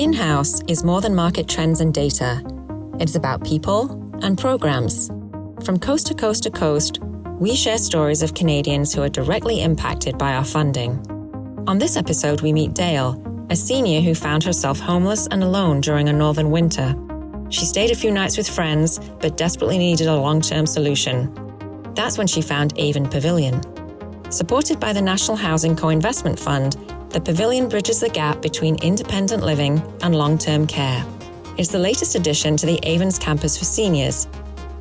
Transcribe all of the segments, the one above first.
In-house is more than market trends and data. It's about people and programs. From coast to coast to coast, we share stories of Canadians who are directly impacted by our funding. On this episode, we meet Dale, a senior who found herself homeless and alone during a northern winter. She stayed a few nights with friends, but desperately needed a long-term solution. That's when she found Avon Pavilion. Supported by the National Housing Co-Investment Fund, the Pavilion bridges the gap between independent living and long-term care. It's the latest addition to the Avon's campus for seniors,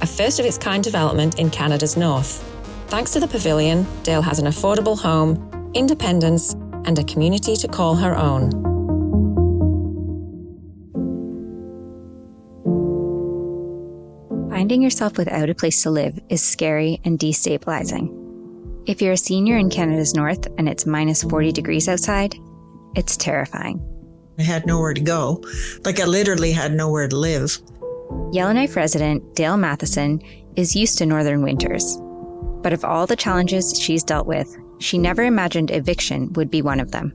a first-of-its-kind development in Canada's north. Thanks to the Pavilion, Dale has an affordable home, independence, and a community to call her own. Finding yourself without a place to live is scary and destabilizing. If you're a senior in Canada's north and it's minus 40 degrees outside, it's terrifying. I had nowhere to go. I literally had nowhere to live. Yellowknife resident Dale Matheson is used to northern winters. But of all the challenges she's dealt with, she never imagined eviction would be one of them.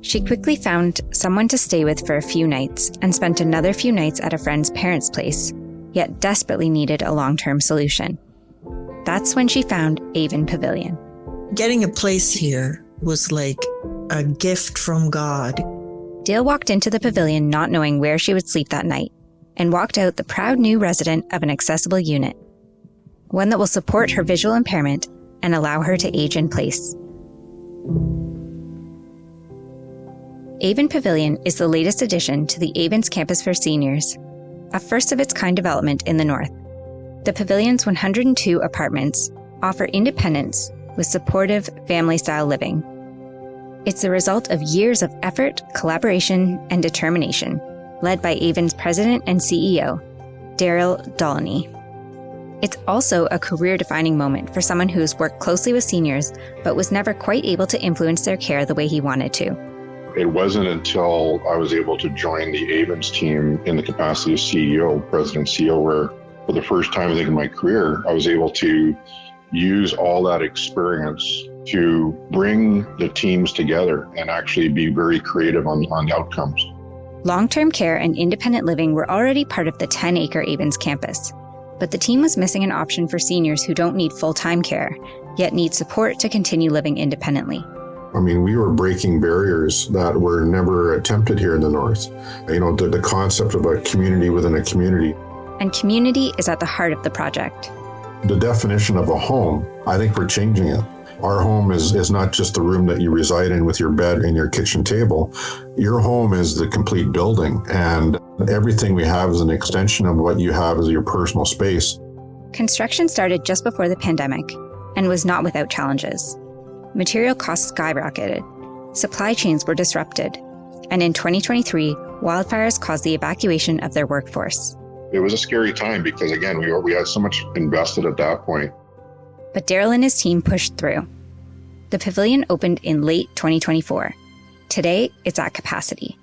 She quickly found someone to stay with for a few nights and spent another few nights at a friend's parents' place, yet desperately needed a long-term solution. That's when she found Avon Pavilion. Getting a place here was like a gift from God. Dale walked into the pavilion not knowing where she would sleep that night, and walked out the proud new resident of an accessible unit, one that will support her visual impairment and allow her to age in place. Avon Pavilion is the latest addition to the Avon's campus for seniors, a first-of-its-kind development in the north. The pavilion's 102 apartments offer independence with supportive family-style living. It's the result of years of effort, collaboration, and determination, led by Avon's president and CEO, Daryl Dolany. It's also a career-defining moment for someone who has worked closely with seniors but was never quite able to influence their care the way he wanted to. It wasn't until I was able to join the Avon's team in the capacity of CEO, president CEO, where for the first time I think in my career, I was able to use all that experience to bring the teams together and actually be very creative on the outcomes. Long-term care and independent living were already part of the 10-acre Avon's campus, but the team was missing an option for seniors who don't need full-time care, yet need support to continue living independently. We were breaking barriers that were never attempted here in the north. The concept of a community within a community. And community is at the heart of the project. The definition of a home, I think we're changing it. Our home is not just the room that you reside in with your bed and your kitchen table. Your home is the complete building, and everything we have is an extension of what you have as your personal space. Construction started just before the pandemic and was not without challenges. Material costs skyrocketed, supply chains were disrupted, and in 2023, wildfires caused the evacuation of their workforce. It was a scary time because, again, we had so much invested at that point. But Daryl and his team pushed through. The pavilion opened in late 2024. Today, it's at capacity.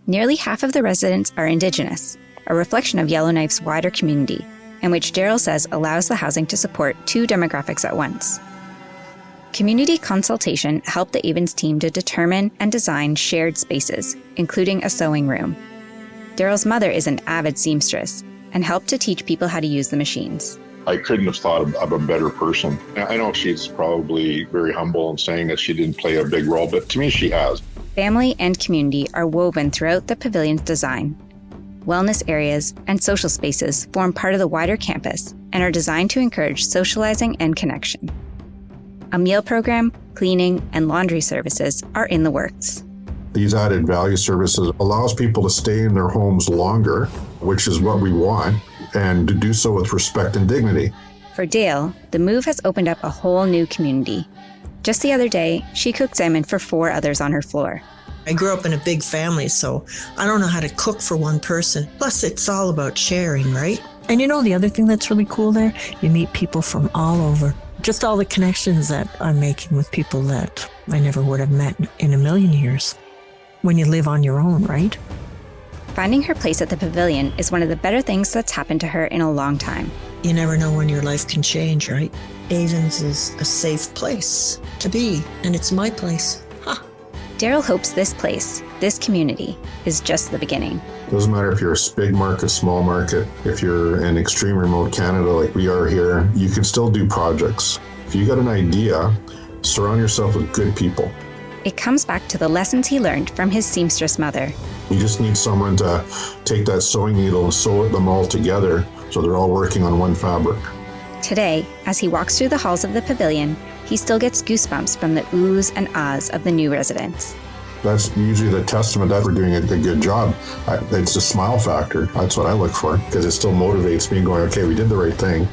Nearly half of the residents are Indigenous, a reflection of Yellowknife's wider community, and which Daryl says allows the housing to support two demographics at once. Community consultation helped the Avon's team to determine and design shared spaces, including a sewing room. Daryl's mother is an avid seamstress and helped to teach people how to use the machines. I couldn't have thought of a better person. I know she's probably very humble in saying that she didn't play a big role, but to me she has. Family and community are woven throughout the pavilion's design. Wellness areas and social spaces form part of the wider campus and are designed to encourage socializing and connection. A meal program, cleaning, and laundry services are in the works. These added value services allows people to stay in their homes longer, which is what we want, and to do so with respect and dignity. For Dale, the move has opened up a whole new community. Just the other day, she cooked salmon for 4 others on her floor. I grew up in a big family, so I don't know how to cook for one person. Plus, it's all about sharing, right? And the other thing that's really cool there, you meet people from all over. Just all the connections that I'm making with people that I never would have met in a million years. When you live on your own, right? Finding her place at the pavilion is one of the better things that's happened to her in a long time. You never know when your life can change, right? Avon's is a safe place to be, and it's my place. Daryl hopes this place, this community, is just the beginning. Doesn't matter if you're a big market, small market, if you're in extreme remote Canada like we are here, you can still do projects. If you got an idea, surround yourself with good people. It comes back to the lessons he learned from his seamstress mother. You just need someone to take that sewing needle and sew them all together so they're all working on one fabric. Today, as he walks through the halls of the pavilion, he still gets goosebumps from the oohs and ahs of the new residents. That's usually the testament that we're doing a good job. It's a smile factor. That's what I look for, because it still motivates me going, okay, we did the right thing.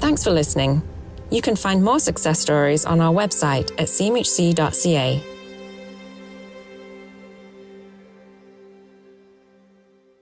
Thanks for listening. You can find more success stories on our website at cmhc.ca.